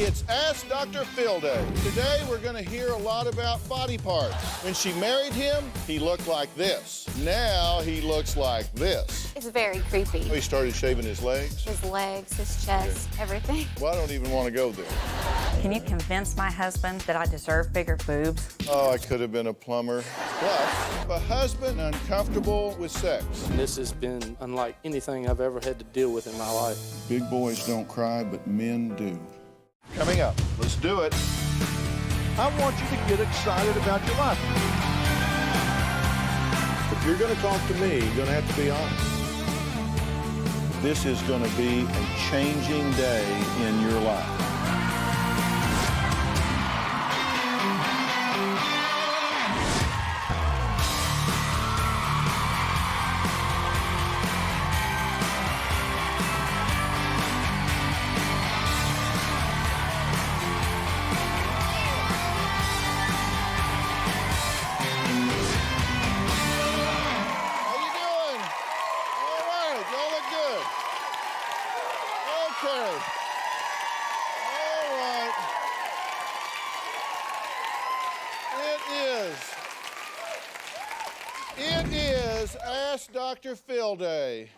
It's Ask Dr. Phil Day. Today we're going to hear a lot about body parts. When she married him, he looked like this. Now he looks like this. It's very creepy. He started shaving his legs. His legs, his chest, everything. Well, I don't even want to go there. Can you convince my husband that I deserve bigger boobs? Oh, I could have been a plumber. Plus, a husband uncomfortable with sex. This has been unlike anything I've ever had to deal with in my life. Big boys don't cry, but men do. Coming up, let's do it. I want you to get excited about your life. If you're going to talk to me, you're going to have to be honest. This is going to be a changing day in your life. It is Ask Dr. Phil Day.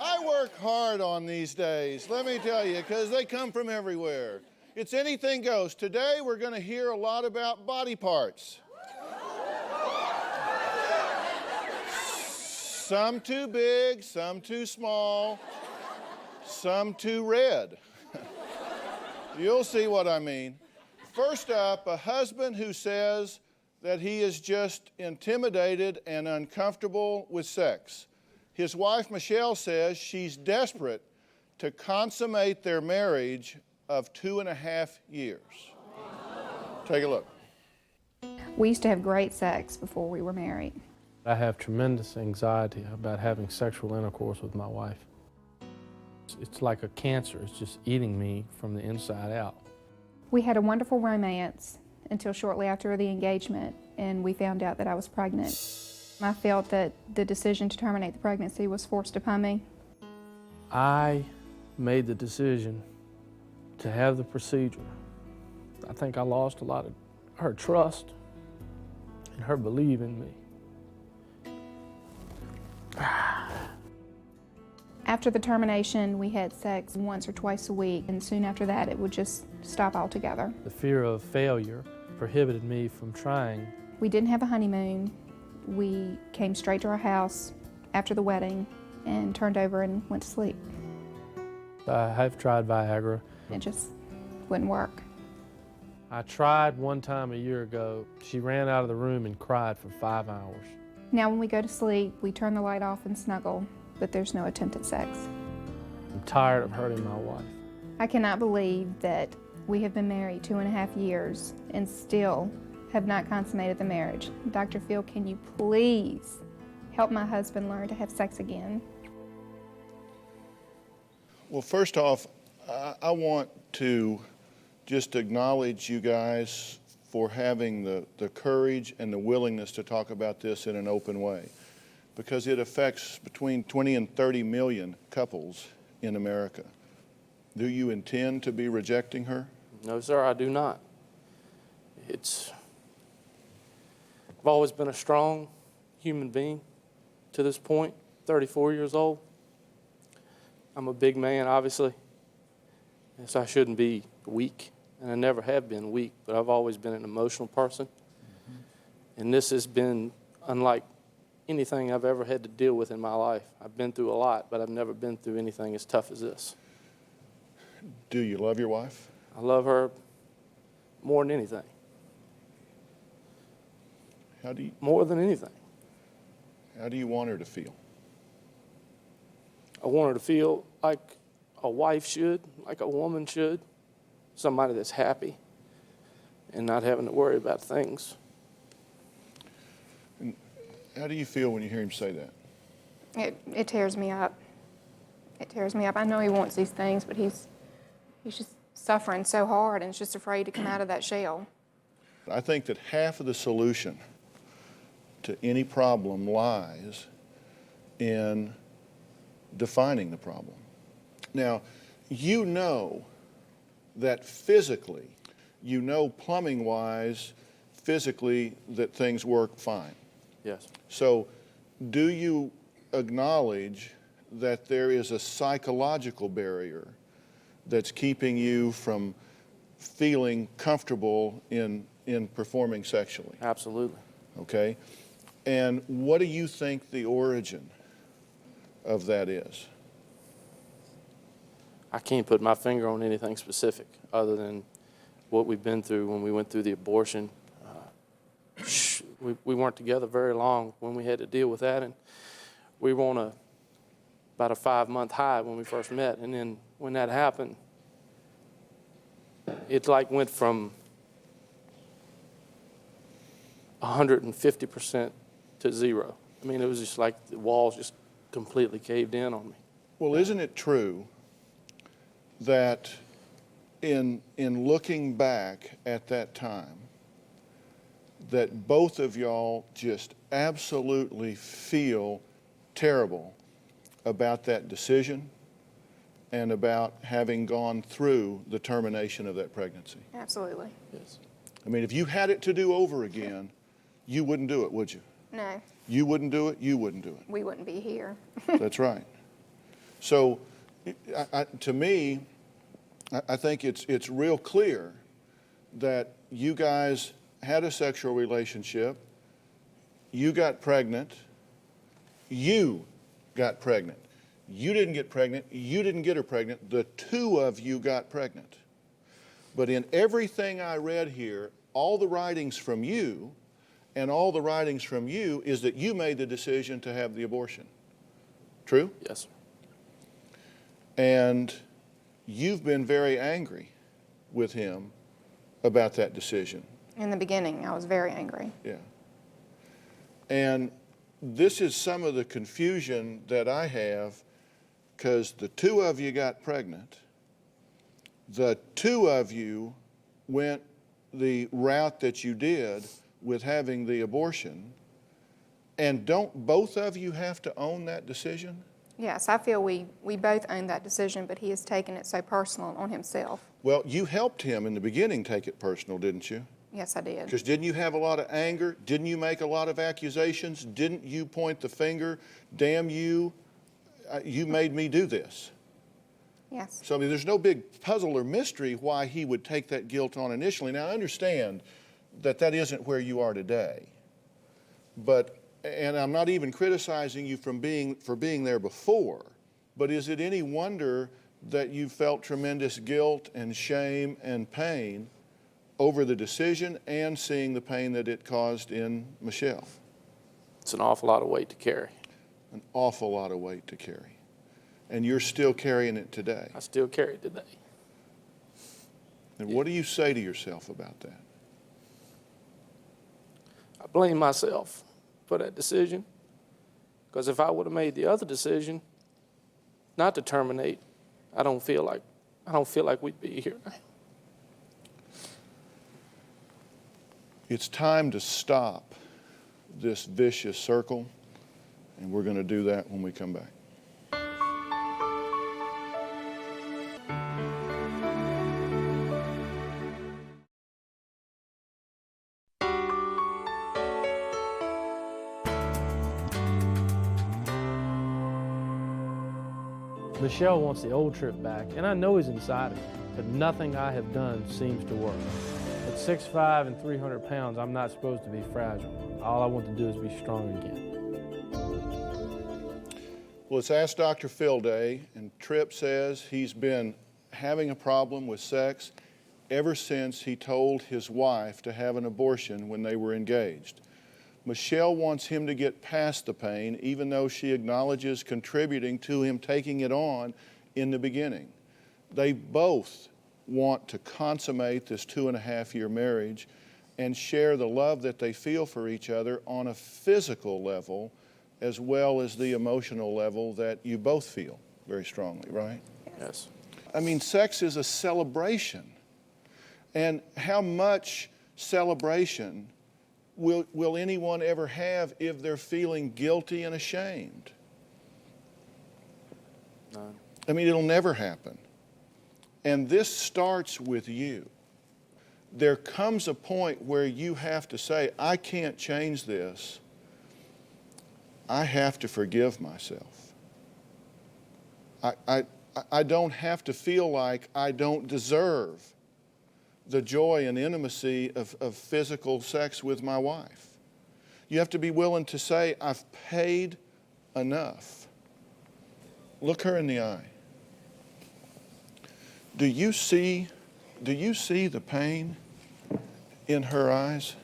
I work hard on these days, let me tell you, because they come from everywhere. It's anything goes. Today we're going to hear a lot about body parts. Some too big, some too small, some too red. You'll see what I mean. First up, a husband who says that he is just intimidated and uncomfortable with sex. His wife, Michelle, says she's desperate to consummate their marriage of 2.5 years. Take a look. We used to have great sex before we were married. I have tremendous anxiety about having sexual intercourse with my wife. It's like a cancer. It's just eating me from the inside out. We had a wonderful romance until shortly after the engagement, and we found out that I was pregnant. I felt that the decision to terminate the pregnancy was forced upon me. I made the decision to have the procedure. I think I lost a lot of her trust and her belief in me. After the termination, we had sex once or twice a week, and soon after that, it would just stop altogether. The fear of failure prohibited me from trying. We didn't have a honeymoon. We came straight to our house after the wedding and turned over and went to sleep. I have tried Viagra. It just wouldn't work. I tried one time a year ago. She ran out of the room and cried for 5 hours. Now when we go to sleep, we turn the light off and snuggle, but there's no attempt at sex. I'm tired of hurting my wife. I cannot believe that we have been married 2.5 years and still have not consummated the marriage. Dr. Phil, can you please help my husband learn to have sex again? Well, first off, I want to just acknowledge you guys for having the courage and the willingness to talk about this in an open way, because it affects between 20 and 30 million couples in America. Do you intend to be rejecting her? No, sir, I do not. I've always been a strong human being to this point, 34 years old. I'm a big man, obviously, so I shouldn't be weak, and I never have been weak, but I've always been an emotional person. And this has been unlike anything I've ever had to deal with in my life. I've been through a lot, but I've never been through anything as tough as this. Do you love your wife? I love her more than anything. More than anything. How do you want her to feel? I want her to feel like a wife should, like a woman should, somebody that's happy and not having to worry about things. And how do you feel when you hear him say that? It tears me up. It tears me up. I know he wants these things, but he's just suffering so hard and is just afraid to come out of that shell. I think that half of the solution to any problem lies in defining the problem. Now, you know that physically, you know plumbing-wise, physically, that things work fine. Yes. So do you acknowledge that there is a psychological barrier that's keeping you from feeling comfortable in performing sexually? Absolutely. Okay? And what do you think the origin of that is? I can't put my finger on anything specific other than what we've been through when we went through the abortion. We weren't together very long when we had to deal with that, and we were on about a 5-month high when we first met. And then when that happened, it like went from 150% to zero. I mean, it was just like the walls just completely caved in on me. Well, isn't it true that in looking back at that time, that both of y'all just absolutely feel terrible about that decision and about having gone through the termination of that pregnancy? Absolutely. Yes. I mean, if you had it to do over again, you wouldn't do it, would you? No, You wouldn't do it, you wouldn't do it. we wouldn't be here. That's right. So, to me, I think it's real clear that you guys had a sexual relationship, you got pregnant, you got pregnant. You didn't get pregnant, you didn't get her pregnant, the two of you got pregnant. But in everything I read here, all the writings from you and all the writings from you is that you made the decision to have the abortion. True? Yes, sir. And you've been very angry with him about that decision. In the beginning, I was very angry. Yeah. And this is some of the confusion that I have, because the two of you got pregnant. The two of you went the route that you did with having the abortion. And don't both of you have to own that decision? Yes, I feel we both own that decision, but he has taken it so personal on himself. Well, you helped him in the beginning take it personal, didn't you? Yes, I did. Because didn't you have a lot of anger? Didn't you make a lot of accusations? Didn't you point the finger? Damn you, you made me do this. Yes. So I mean, there's no big puzzle or mystery why he would take that guilt on initially. Now, I understand that that isn't where you are today. But, and I'm not even criticizing you for being there before, but is it any wonder that you felt tremendous guilt and shame and pain over the decision and seeing the pain that it caused in Michelle? It's an awful lot of weight to carry. An awful lot of weight to carry. And you're still carrying it today. I still carry it today. And what do you say to yourself about that? I blame myself for that decision, because if I would have made the other decision not to terminate, I don't feel like we'd be here now. It's time to stop this vicious circle, and we're going to do that when we come back. Michelle wants the old trip back, and I know he's inside of me, but nothing I have done seems to work. At 6'5" and 300 pounds, I'm not supposed to be fragile. All I want to do is be strong again. Well, it's Ask Dr. Phil Day, and Tripp says he's been having a problem with sex ever since he told his wife to have an abortion when they were engaged. Michelle wants him to get past the pain, even though she acknowledges contributing to him taking it on in the beginning. They both want to consummate this 2.5-year marriage and share the love that they feel for each other on a physical level as well as the emotional level that you both feel very strongly, right? Yes. I mean, sex is a celebration. And how much celebration will anyone ever have if they're feeling guilty and ashamed? None. I mean, it'll never happen. And this starts with you. There comes a point where you have to say, I can't change this. I have to forgive myself. I don't have to feel like I don't deserve the joy and intimacy of physical sex with my wife. You have to be willing to say, I've paid enough. Look her in the eye. Do you see the pain in her eyes?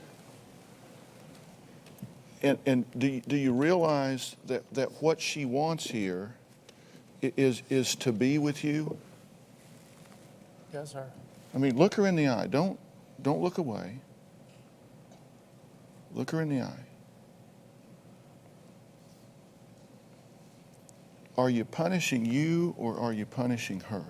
And do you realize that what she wants here is to be with you? Yes, sir. I mean, look her in the eye. Don't look away. Look her in the eye. Are you punishing you or are you punishing her?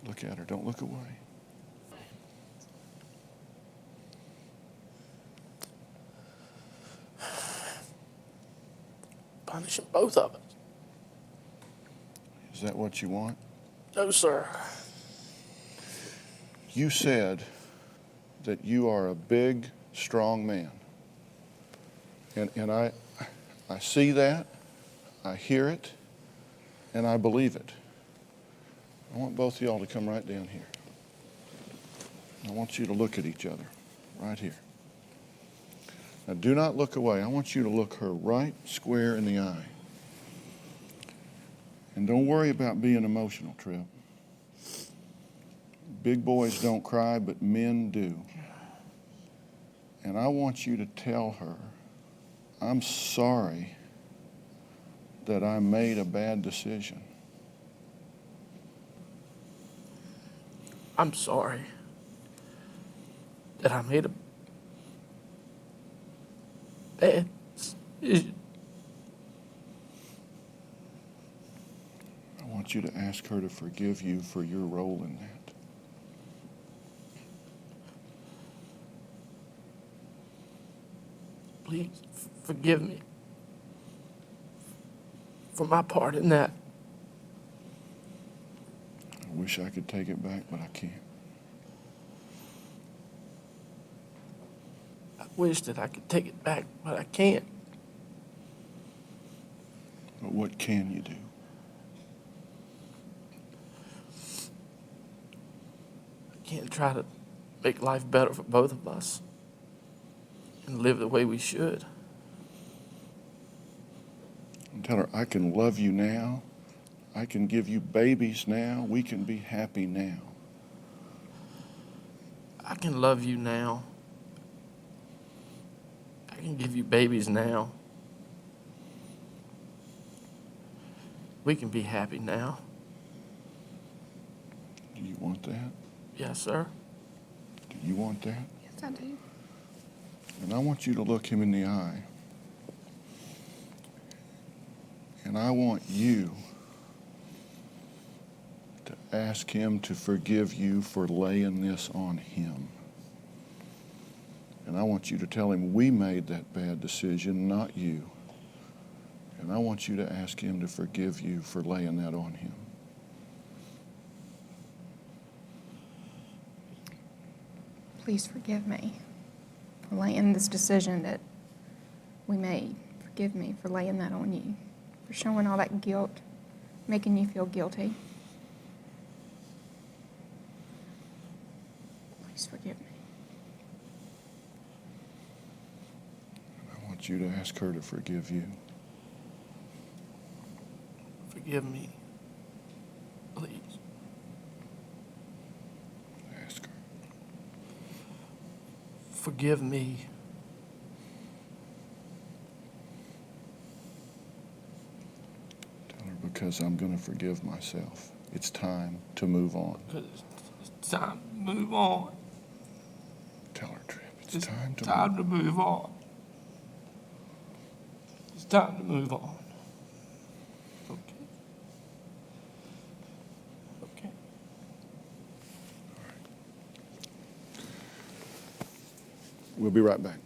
Look at her. Don't look away. Punishing both of us. Is that what you want? No, sir. You said that you are a big, strong man. And I see that, I hear it, and I believe it. I want both of y'all to come right down here. I want you to look at each other, right here. Now, do not look away. I want you to look her right square in the eye. And don't worry about being emotional, Trip. Big boys don't cry, but men do. And I want you to tell her, I'm sorry that I made a bad decision. I'm sorry that I made a bad decision. I want you to ask her to forgive you for your role in that. Please forgive me for my part in that. I wish I could take it back, but I can't. I wish that I could take it back, but I can't. But what can you do? I can't try to make life better for both of us and live the way we should. And tell her, I can love you now. I can give you babies now. We can be happy now. I can love you now. I can give you babies now. We can be happy now. Do you want that? Yes, sir. Do you want that? Yes, I do. And I want you to look him in the eye. And I want you to ask him to forgive you for laying this on him. And I want you to tell him we made that bad decision, not you. And I want you to ask him to forgive you for laying that on him. Please forgive me for laying this decision that we made. Forgive me for laying that on you, for showing all that guilt, making you feel guilty. Please forgive me. I want you to ask her to forgive you. Forgive me. Please. Ask her. Forgive me. Tell her, because I'm going to forgive myself. It's time to move on. Because it's time to move on. Tell her, Trip, it's time to move on. It's time to move on. We'll be right back.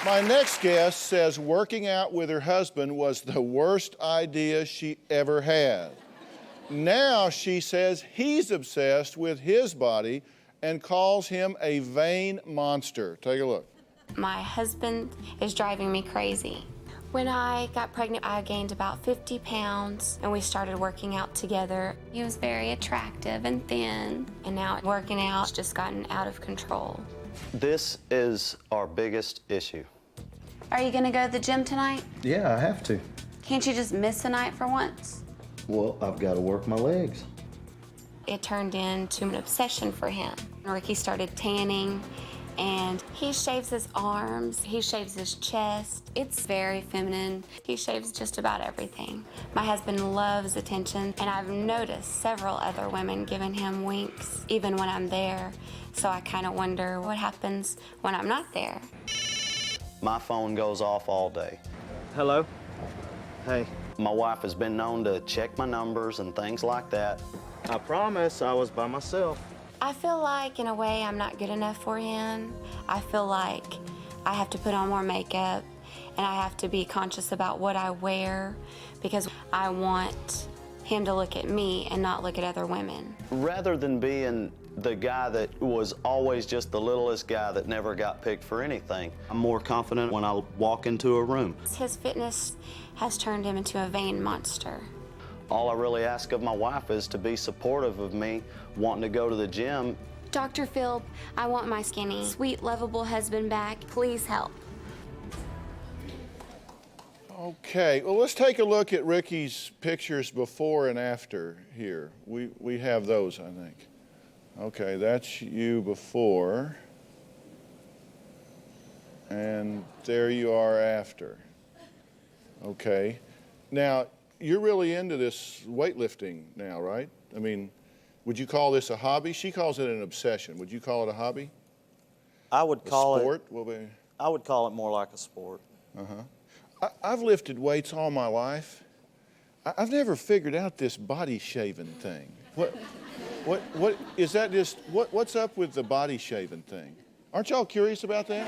My next guest says working out with her husband was the worst idea she ever had. Now she says he's obsessed with his body and calls him a vain monster. Take a look. My husband is driving me crazy. When I got pregnant, I gained about 50 pounds, and we started working out together. He was very attractive and thin, and now working out has just gotten out of control. This is our biggest issue. Are you gonna go to the gym tonight? Yeah, I have to. Can't you just miss a night for once? Well, I've got to work my legs. It turned into an obsession for him. Ricky started tanning, and he shaves his arms, he shaves his chest. It's very feminine. He shaves just about everything. My husband loves attention, and I've noticed several other women giving him winks, even when I'm there. So I kind of wonder what happens when I'm not there. My phone goes off all day. Hello? Hey. My wife has been known to check my numbers and things like that. I promise I was by myself. I feel like, in a way, I'm not good enough for him. I feel like I have to put on more makeup, and I have to be conscious about what I wear, because I want him to look at me and not look at other women. Rather than being the guy that was always just the littlest guy that never got picked for anything, I'm more confident when I walk into a room. His fitness has turned him into a vain monster. All I really ask of my wife is to be supportive of me wanting to go to the gym. Dr. Phil, I want my skinny, sweet, lovable husband back. Please help. Okay, well, let's take a look at Ricky's pictures before and after here. We have those, I think. Okay, that's you before. And there you are after. Okay. Now, you're really into this weightlifting now, right? I mean, would you call this a hobby? She calls it an obsession. Would you call it a hobby? I would call sport? I would call it more like a sport. I've lifted weights all my life. I've never figured out this body shaving thing. What is that? Just what's up with the body shaving thing? Aren't y'all curious about that?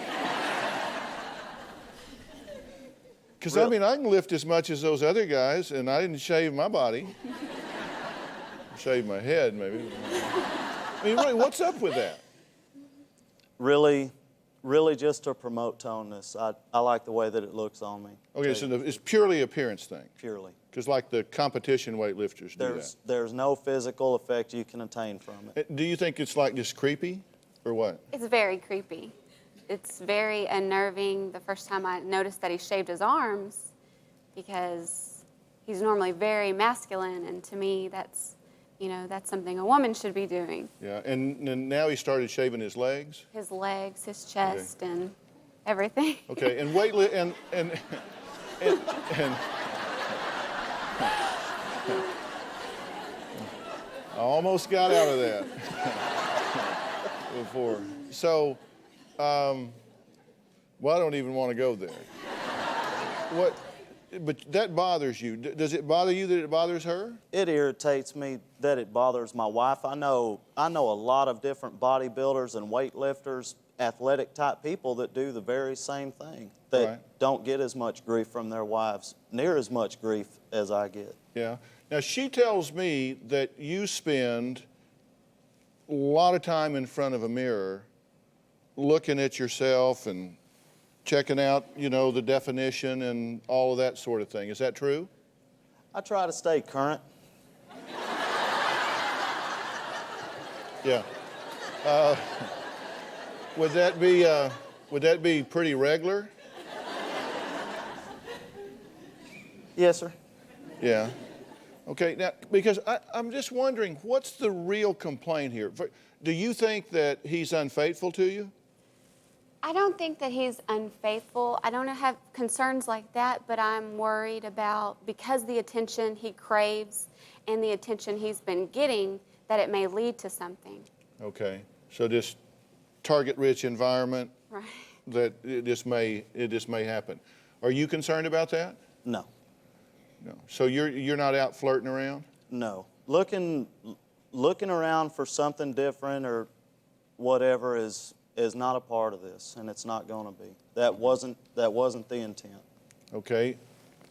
Because I mean, I can lift as much as those other guys, and I didn't shave my body. Shave my head, maybe. I mean, really, what's up with that? Really just to promote toneness. I like the way that it looks on me. Okay, so it's purely appearance thing. Purely. Because like the competition weightlifters do that. There's no physical effect you can attain from it. Do you think it's like just creepy, or what? It's very creepy. It's very unnerving the first time I noticed that he shaved his arms, because he's normally very masculine, and to me that's, that's something a woman should be doing. Yeah, and now he started shaving his legs? His legs, his chest, and everything. Okay, and and I almost got out of that before. So, well, I don't even want to go there. But that bothers you. Does it bother you that it bothers her? It irritates me that it bothers my wife. I know a lot of different bodybuilders and weightlifters, athletic type people that do the very same thing, that don't get as much grief from their wives, near as much grief as I get. Yeah. Now, she tells me that you spend a lot of time in front of a mirror looking at yourself and checking out, the definition and all of that sort of thing. Is that true? I try to stay current. Yeah. Would that be pretty regular? Yes, sir. Yeah. Okay, now, because I'm just wondering, what's the real complaint here? Do you think that he's unfaithful to you? I don't think that he's unfaithful. I don't have concerns like that, but I'm worried about, because the attention he craves and the attention he's been getting, that it may lead to something. Okay, so this target-rich environment, Right. that it just may happen. Are you concerned about that? No, No. So you're not out flirting around? no. Looking around for something different or whatever is not a part of this, and it's not going to be. That wasn't the intent. Okay,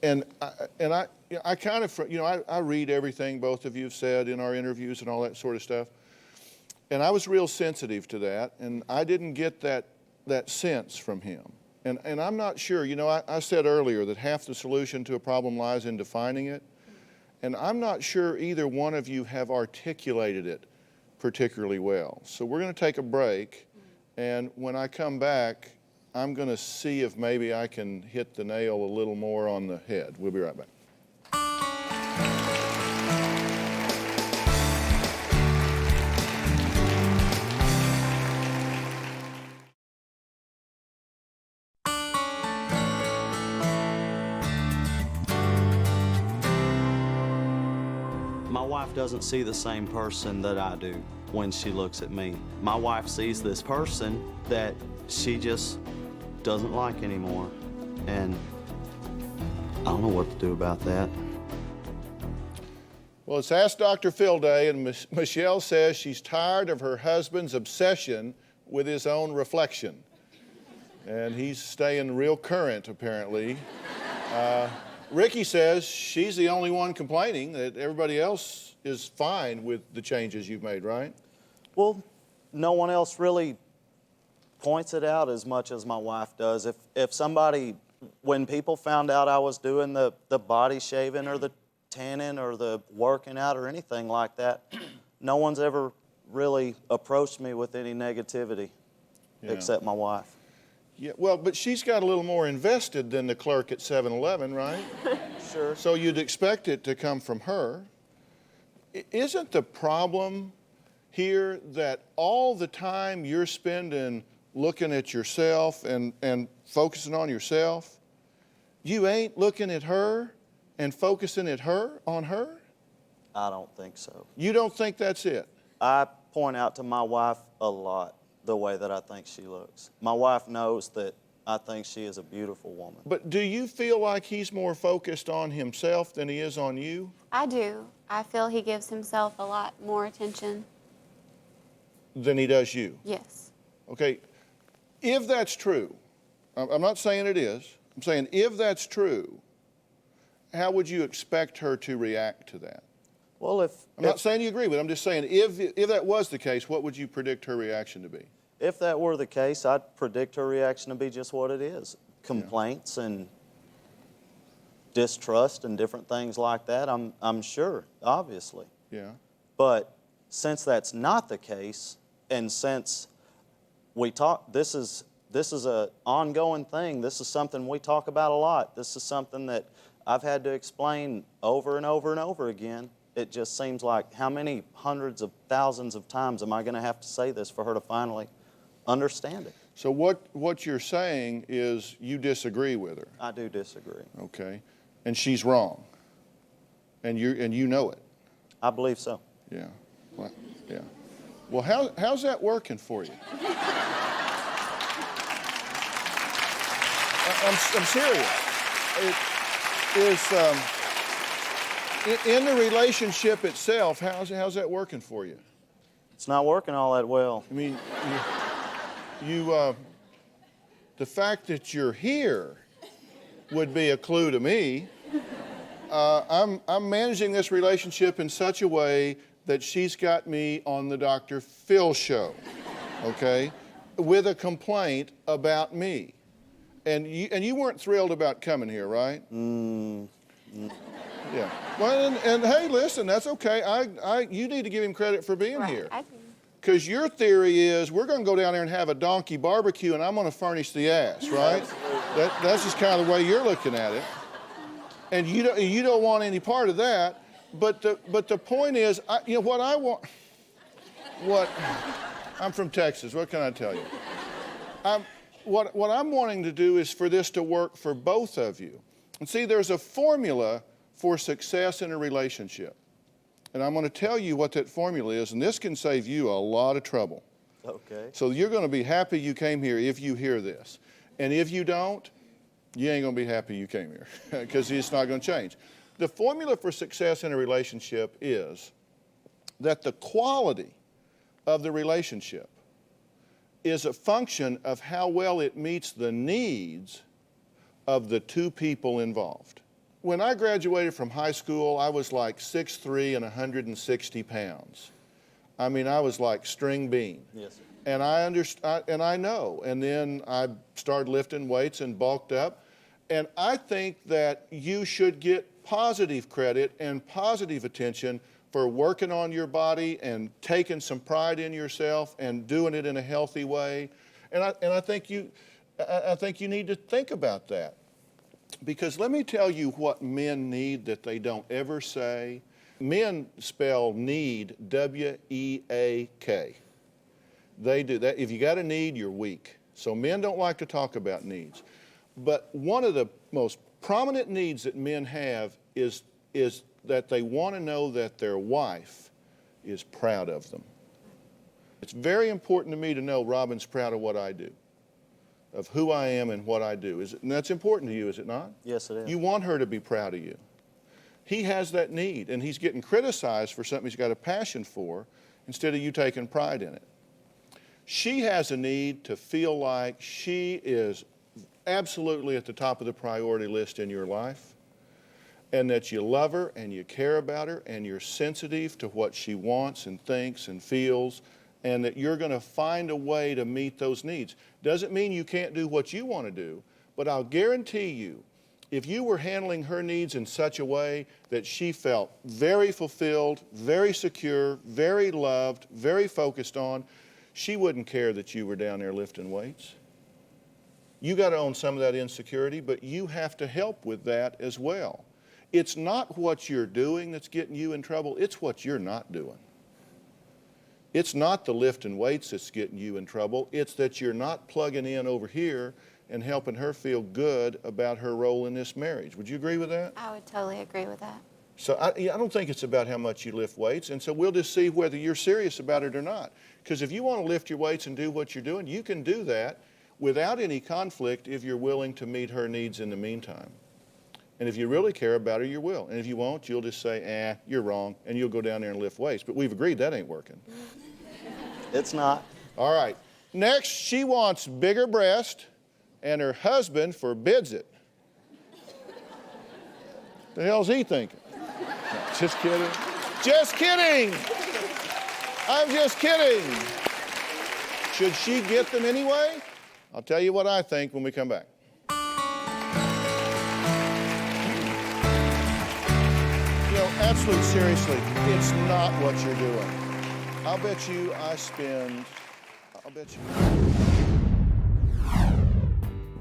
and I kind of, I read everything both of you have said in our interviews and all that sort of stuff, and I was real sensitive to that, and I didn't get that sense from him. And I'm not sure, I said earlier that half the solution to a problem lies in defining it, and I'm not sure either one of you have articulated it particularly well. So we're going to take a break, and when I come back, I'm going to see if maybe I can hit the nail a little more on the head. We'll be right back. My wife doesn't see the same person that I do when she looks at me. My wife sees this person that she just doesn't like anymore, and I don't know what to do about that. Well, it's Ask Dr. Phil Day, and Michelle says she's tired of her husband's obsession with his own reflection. And he's staying real current, apparently. Ricky says she's the only one complaining, that everybody else is fine with the changes you've made, right? Well, no one else really points it out as much as my wife does. If somebody, when people found out I was doing the body shaving or the tanning or the working out or anything like that, no one's ever really approached me with any negativity except my wife. Yeah, well, but she's got a little more invested than the clerk at 7-Eleven, right? Sure. So you'd expect it to come from her. Isn't the problem here that all the time you're spending looking at yourself and focusing on yourself, you ain't looking at her and focusing on her? I don't think so. You don't think that's it? I point out to my wife a lot the way that I think she looks. My wife knows that I think she is a beautiful woman. But do you feel like he's more focused on himself than he is on you? I do. I feel he gives himself a lot more attention. Than he does you? Yes. Okay, if that's true, I'm not saying it is, I'm saying if that's true, how would you expect her to react to that? Well, I'm not saying you agree with it, I'm just saying if that was the case, what would you predict her reaction to be? if that were the case, I'd predict her reaction to be just what it is. Complaints and distrust and different things like that, I'm sure, obviously. Yeah. But since that's not the case, and since we talk, this is an ongoing thing. This is something we talk about a lot. This is something that I've had to explain over and over and over again. It just seems like how many hundreds of thousands of times am I going to have to say this for her to finally understand it? So what you're saying is you disagree with her. I do disagree. Okay. And she's wrong. And you know it. I believe so. Yeah. Well, yeah. Well, how's that working for you? I'm serious. In the relationship itself, how's that working for you? It's not working all that well. I mean, the fact that you're here would be a clue to me. I'm managing this relationship in such a way that she's got me on the Dr. Phil show, okay, with a complaint about me. And you weren't thrilled about coming here, right? Yeah. Well, and hey, listen, that's okay. You need to give him credit for being here. Because your theory is we're going to go down there and have a donkey barbecue, and I'm going to furnish the ass, right? That's just kind of the way you're looking at it. And you don't want any part of that. But the point is, what I want. I'm from Texas. What can I tell you? What I'm wanting to do is for this to work for both of you. And see, there's a formula for success in a relationship. And I'm going to tell you what that formula is, and this can save you a lot of trouble. Okay. So you're going to be happy you came here if you hear this. And if you don't, you ain't going to be happy you came here because it's not going to change. The formula for success in a relationship is that the quality of the relationship is a function of how well it meets the needs of the two people involved. When I graduated from high school, I was like 6'3" and 160 pounds. I mean, I was like string bean. Yes, sir. And I know. And then I started lifting weights and bulked up. And I think that you should get positive credit and positive attention for working on your body and taking some pride in yourself and doing it in a healthy way. And I think you need to think about that. Because let me tell you what men need that they don't ever say. Men spell need W-E-A-K. They do that. If you got a need, you're weak. So men don't like to talk about needs. But one of the most prominent needs that men have is that they want to know that their wife is proud of them. It's very important to me to know Robin's proud of what I do, of who I am and what I do. And that's important to you, is it not? Yes, it is. You want her to be proud of you. He has that need, and he's getting criticized for something he's got a passion for instead of you taking pride in it. She has a need to feel like she is absolutely at the top of the priority list in your life, and that you love her and you care about her and you're sensitive to what she wants and thinks and feels, and that you're going to find a way to meet those needs. Doesn't mean you can't do what you want to do, but I'll guarantee you, if you were handling her needs in such a way that she felt very fulfilled, very secure, very loved, very focused on, she wouldn't care that you were down there lifting weights. You got to own some of that insecurity, but you have to help with that as well. It's not what you're doing that's getting you in trouble, it's what you're not doing. It's not the lifting weights that's getting you in trouble, it's that you're not plugging in over here and helping her feel good about her role in this marriage. Would you agree with that? I would totally agree with that. So I don't think it's about how much you lift weights, and so we'll just see whether you're serious about it or not. Because if you want to lift your weights and do what you're doing, you can do that without any conflict if you're willing to meet her needs in the meantime. And if you really care about her, you will. And if you won't, you'll just say, you're wrong, and you'll go down there and lift weights. But we've agreed that ain't working. It's not. All right. Next, she wants bigger breast, and her husband forbids it. The hell's he thinking? No, just kidding. Just kidding! I'm just kidding. Should she get them anyway? I'll tell you what I think when we come back. You know, absolutely seriously, it's not what you're doing. I'll bet you.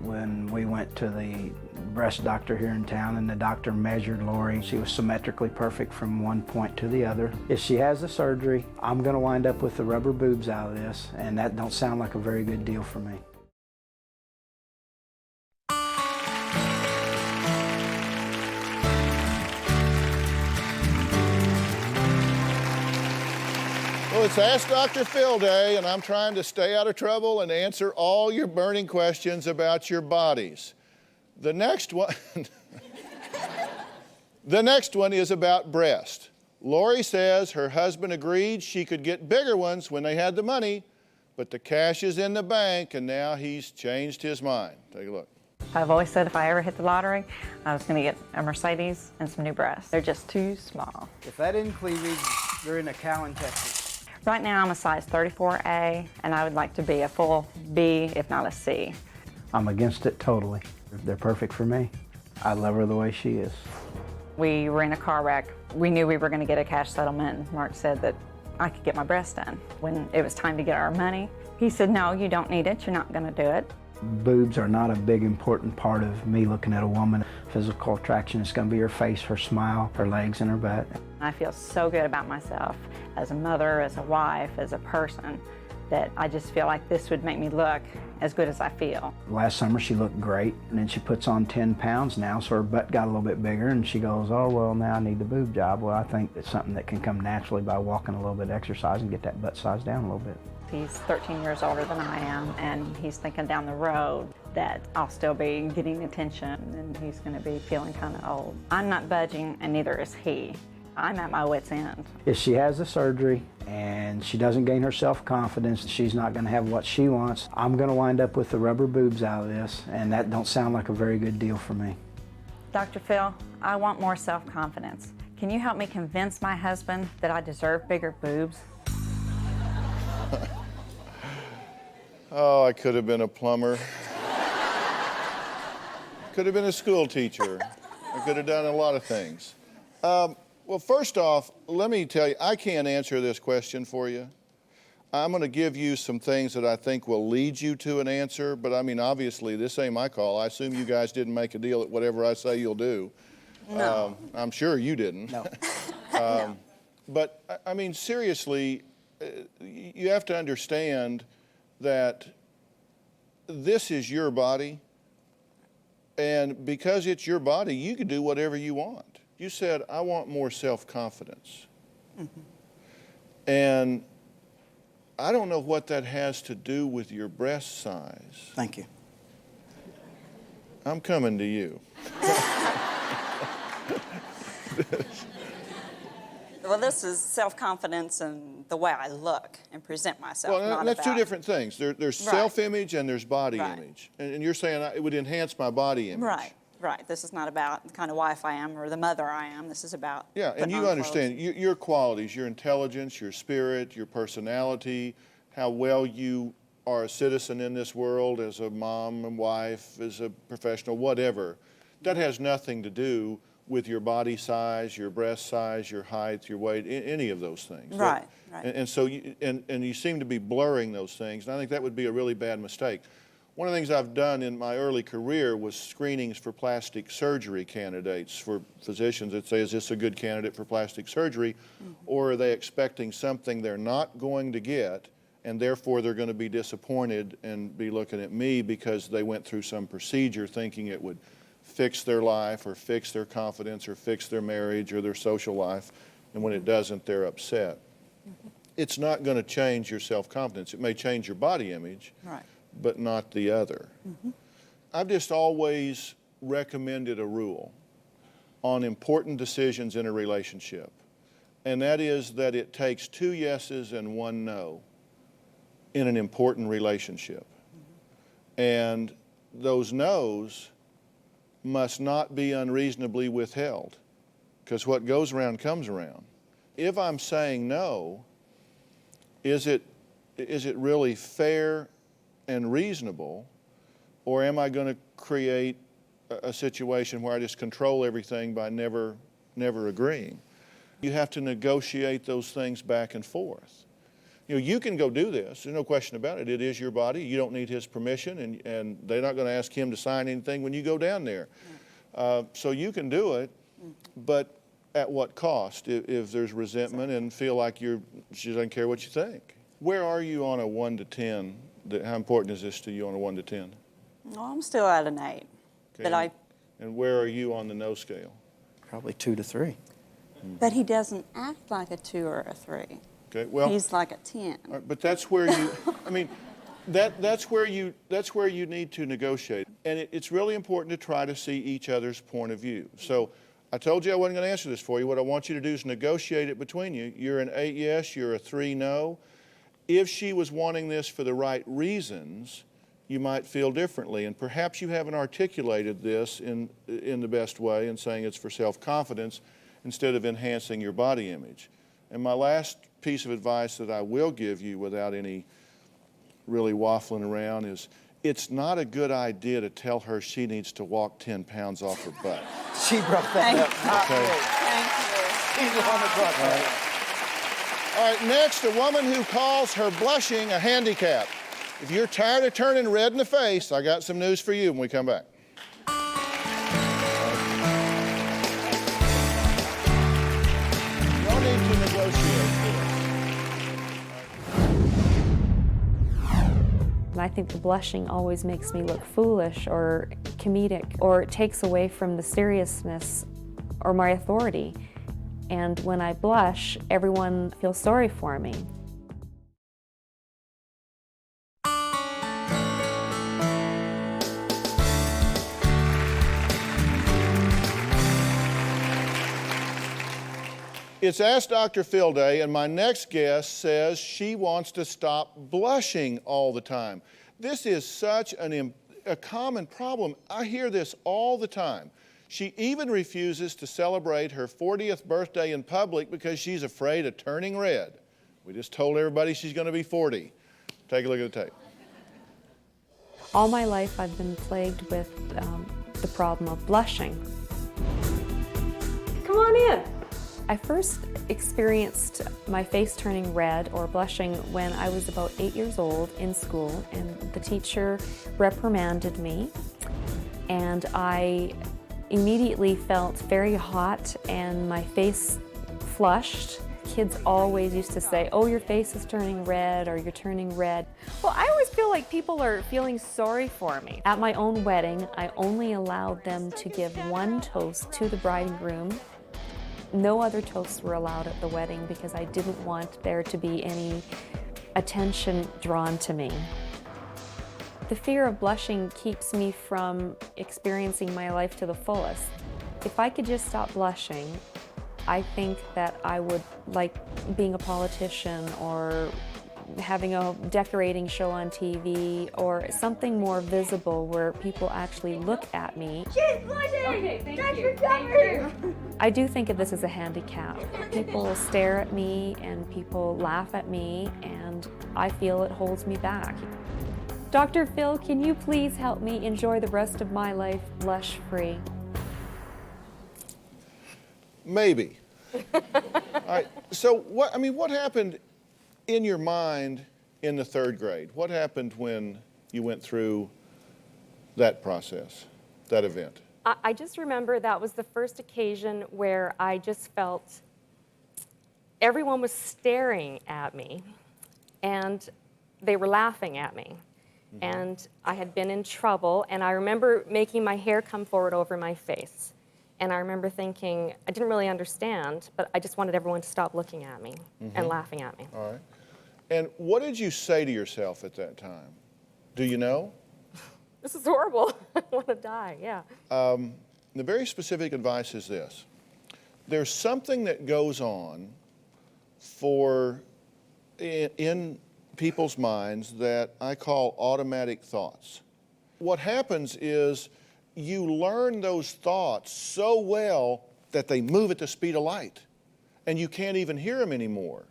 When we went to the breast doctor here in town and the doctor measured Lori, she was symmetrically perfect from one point to the other. If she has the surgery, I'm going to wind up with the rubber boobs out of this, and that don't sound like a very good deal for me. Well, it's Ask Dr. Phil Day, and I'm trying to stay out of trouble and answer all your burning questions about your bodies. The next one, the next one is about breast. Lori says her husband agreed she could get bigger ones when they had the money, but the cash is in the bank, and now he's changed his mind. Take a look. I've always said if I ever hit the lottery, I was going to get a Mercedes and some new breasts. They're just too small. If that isn't cleavage, they're in a cow in Texas. Right now I'm a size 34A, and I would like to be a full B, if not a C. I'm against it totally. They're perfect for me. I love her the way she is. We were in a car wreck. We knew we were going to get a cash settlement. Mark said that I could get my breast done. When it was time to get our money, he said, no, you don't need it. You're not going to do it. Boobs are not a big important part of me looking at a woman. Physical attraction is going to be her face, her smile, her legs, and her butt. I feel so good about myself as a mother, as a wife, as a person. that I just feel like this would make me look as good as I feel. Last summer she looked great, and then she puts on 10 pounds now, so her butt got a little bit bigger, and she goes, oh, well, now I need the boob job. Well, I think it's something that can come naturally by walking a little bit, exercise, and get that butt size down a little bit. He's 13 years older than I am, and he's thinking down the road that I'll still be getting attention, and he's going to be feeling kind of old. I'm not budging, and neither is he. I'm at my wit's end. If she has the surgery and she doesn't gain her self-confidence, she's not going to have what she wants, I'm going to wind up with the rubber boobs out of this, and that don't sound like a very good deal for me. Dr. Phil, I want more self-confidence. Can you help me convince my husband that I deserve bigger boobs? Oh, I could have been a plumber. Could have been a school teacher. I could have done a lot of things. Well, first off, let me tell you, I can't answer this question for you. I'm going to give you some things that I think will lead you to an answer, but I mean, obviously, this ain't my call. I assume you guys didn't make a deal that whatever I say you'll do. No. I'm sure you didn't. No. No. But, I mean, seriously, you have to understand that this is your body, and because it's your body, you can do whatever you want. You said, I want more self-confidence. Mm-hmm. And I don't know what that has to do with your breast size. Thank you. I'm coming to you. Well, this is self-confidence and the way I look and present myself. Well, that's two different things. There's Right. self-image and there's body Right. image. And you're saying it would enhance my body image. Right, right. This is not about the kind of wife I am or the mother I am. This is about Yeah, and putting you on understand your qualities, your intelligence, your spirit, your personality, how well you are a citizen in this world as a mom and wife, as a professional, whatever. That has nothing to do with your body size, your breast size, your height, your weight, any of those things. Right, right. And so you seem to be blurring those things, and I think that would be a really bad mistake. One of the things I've done in my early career was screenings for plastic surgery candidates for physicians that say, is this a good candidate for plastic surgery? Mm-hmm. Or are they expecting something they're not going to get, and therefore they're going to be disappointed and be looking at me because they went through some procedure thinking it would fix their life or fix their confidence or fix their marriage or their social life, and when it doesn't, they're upset. Mm-hmm. It's not going to change your self-confidence. It may change your body image, Right. but not the other. Mm-hmm. I've just always recommended a rule on important decisions in a relationship, and that is that it takes 2 yeses and 1 no in an important relationship. Mm-hmm. And those no's must not be unreasonably withheld, because what goes around comes around. If I'm saying no, is it really fair and reasonable, or am I going to create a situation where I just control everything by never agreeing? You have to negotiate those things back and forth. You know, you can go do this, there's no question about it. It is your body, you don't need his permission, and they're not going to ask him to sign anything when you go down there. So you can do it, but at what cost? If there's resentment and feel like she doesn't care what you think. Where are you on a 1 to 10? How important is this to you on a 1 to 10? Well, I'm still at an 8. Okay. And where are you on the no scale? Probably 2 to 3. But he doesn't act like a 2 or a 3. Okay, well, he's like a 10. But that's where you, I mean, that's where you need to negotiate. And it's really important to try to see each other's point of view. So I told you I wasn't going to answer this for you. What I want you to do is negotiate it between you. You're an 8 yes, you're a 3 no. If she was wanting this for the right reasons, you might feel differently. And perhaps you haven't articulated this in the best way and saying it's for self-confidence instead of enhancing your body image. And my last piece of advice that I will give you without any really waffling around is it's not a good idea to tell her she needs to walk 10 pounds off her butt. She brought that up. Okay. Thank you. She's the one that brought that up. All right, next, a woman who calls her blushing a handicap. If you're tired of turning red in the face, I got some news for you when we come back. No need to negotiate this. I think the blushing always makes me look foolish or comedic, or it takes away from the seriousness or my authority. And when I blush, everyone feels sorry for me. It's Ask Dr. Phil Day, and my next guest says she wants to stop blushing all the time. This is such a common problem. I hear this all the time. She even refuses to celebrate her 40th birthday in public because she's afraid of turning red. We just told everybody she's going to be 40. Take a look at the tape. All my life I've been plagued with the problem of blushing. Come on in. I first experienced my face turning red or blushing when I was about 8 years old in school, and the teacher reprimanded me, and I immediately felt very hot and my face flushed. Kids always used to say, "Oh, your face is turning red," or "You're turning red." Well, I always feel like people are feeling sorry for me. At my own wedding, I only allowed them to give one toast to the bride and groom. No other toasts were allowed at the wedding because I didn't want there to be any attention drawn to me. The fear of blushing keeps me from experiencing my life to the fullest. If I could just stop blushing, I think that I would like being a politician or having a decorating show on TV or something more visible where people actually look at me. She's blushing! Okay, thank you. I do think of this as a handicap. People stare at me and people laugh at me, and I feel it holds me back. Dr. Phil, can you please help me enjoy the rest of my life blush-free? Maybe. All right. So what happened in your mind in the third grade? What happened when you went through that process, that event? I just remember that was the first occasion where I just felt everyone was staring at me and they were laughing at me. Mm-hmm. And I had been in trouble, and I remember making my hair come forward over my face. And I remember thinking, I didn't really understand, but I just wanted everyone to stop looking at me and laughing at me. All right. And what did you say to yourself at that time? Do you know? This is horrible. I want to die, yeah. The very specific advice is this. There's something that goes on in people's minds that I call automatic thoughts. What happens is you learn those thoughts so well that they move at the speed of light, and you can't even hear them anymore.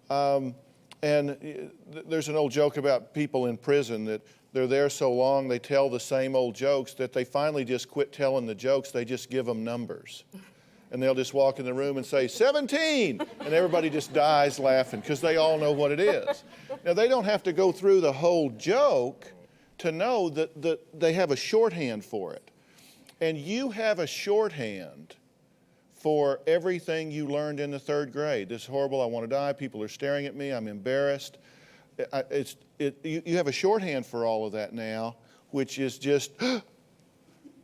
And there's an old joke about people in prison that they're there so long they tell the same old jokes that they finally just quit telling the jokes, they just give them numbers. And they'll just walk in the room and say, 17! And everybody just dies laughing because they all know what it is. Now, they don't have to go through the whole joke to know that they have a shorthand for it. And you have a shorthand for everything you learned in the third grade. This is horrible, I want to die, people are staring at me, I'm embarrassed. You have a shorthand for all of that now, which is just,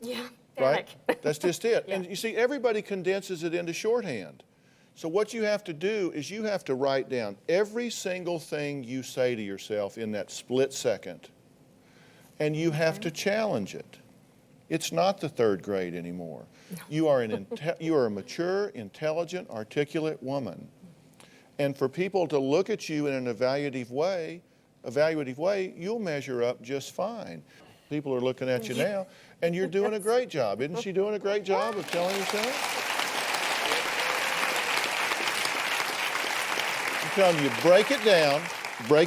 yeah, right? That's just it. Yeah. And you see, everybody condenses it into shorthand. So what you have to do is you have to write down every single thing you say to yourself in that split second, and you have to challenge it. It's not the third grade anymore. You are a mature, intelligent, articulate woman. And for people to look at you in an evaluative way, you'll measure up just fine. People are looking at you now, and you're doing a great job. Isn't she doing a great job of telling herself? I'm telling you, break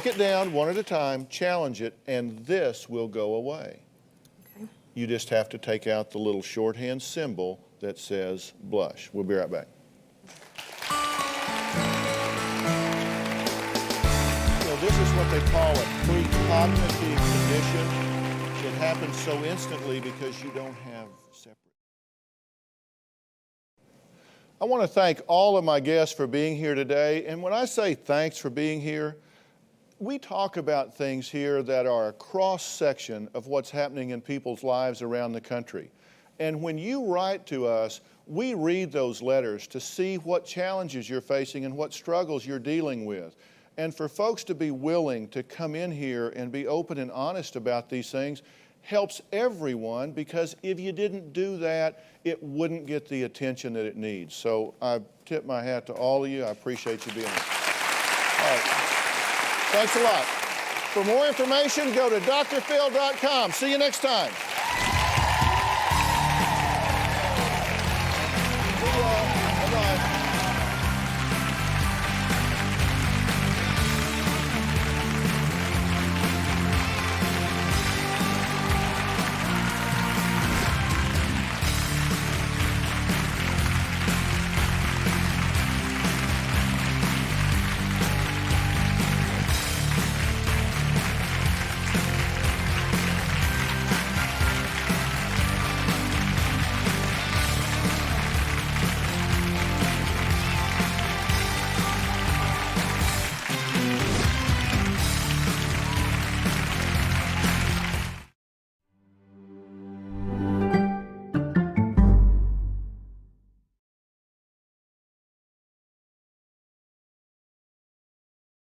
it down one at a time, challenge it, and this will go away. Okay. You just have to take out the little shorthand symbol that says blush. We'll be right back. This is what they call a precognitive condition. It happens so instantly because you don't have separate. I want to thank all of my guests for being here today. And when I say thanks for being here, we talk about things here that are a cross-section of what's happening in people's lives around the country. And when you write to us, we read those letters to see what challenges you're facing and what struggles you're dealing with. And for folks to be willing to come in here and be open and honest about these things helps everyone, because if you didn't do that, it wouldn't get the attention that it needs. So I tip my hat to all of you. I appreciate you being here. All right. Thanks a lot. For more information, go to drphil.com. See you next time.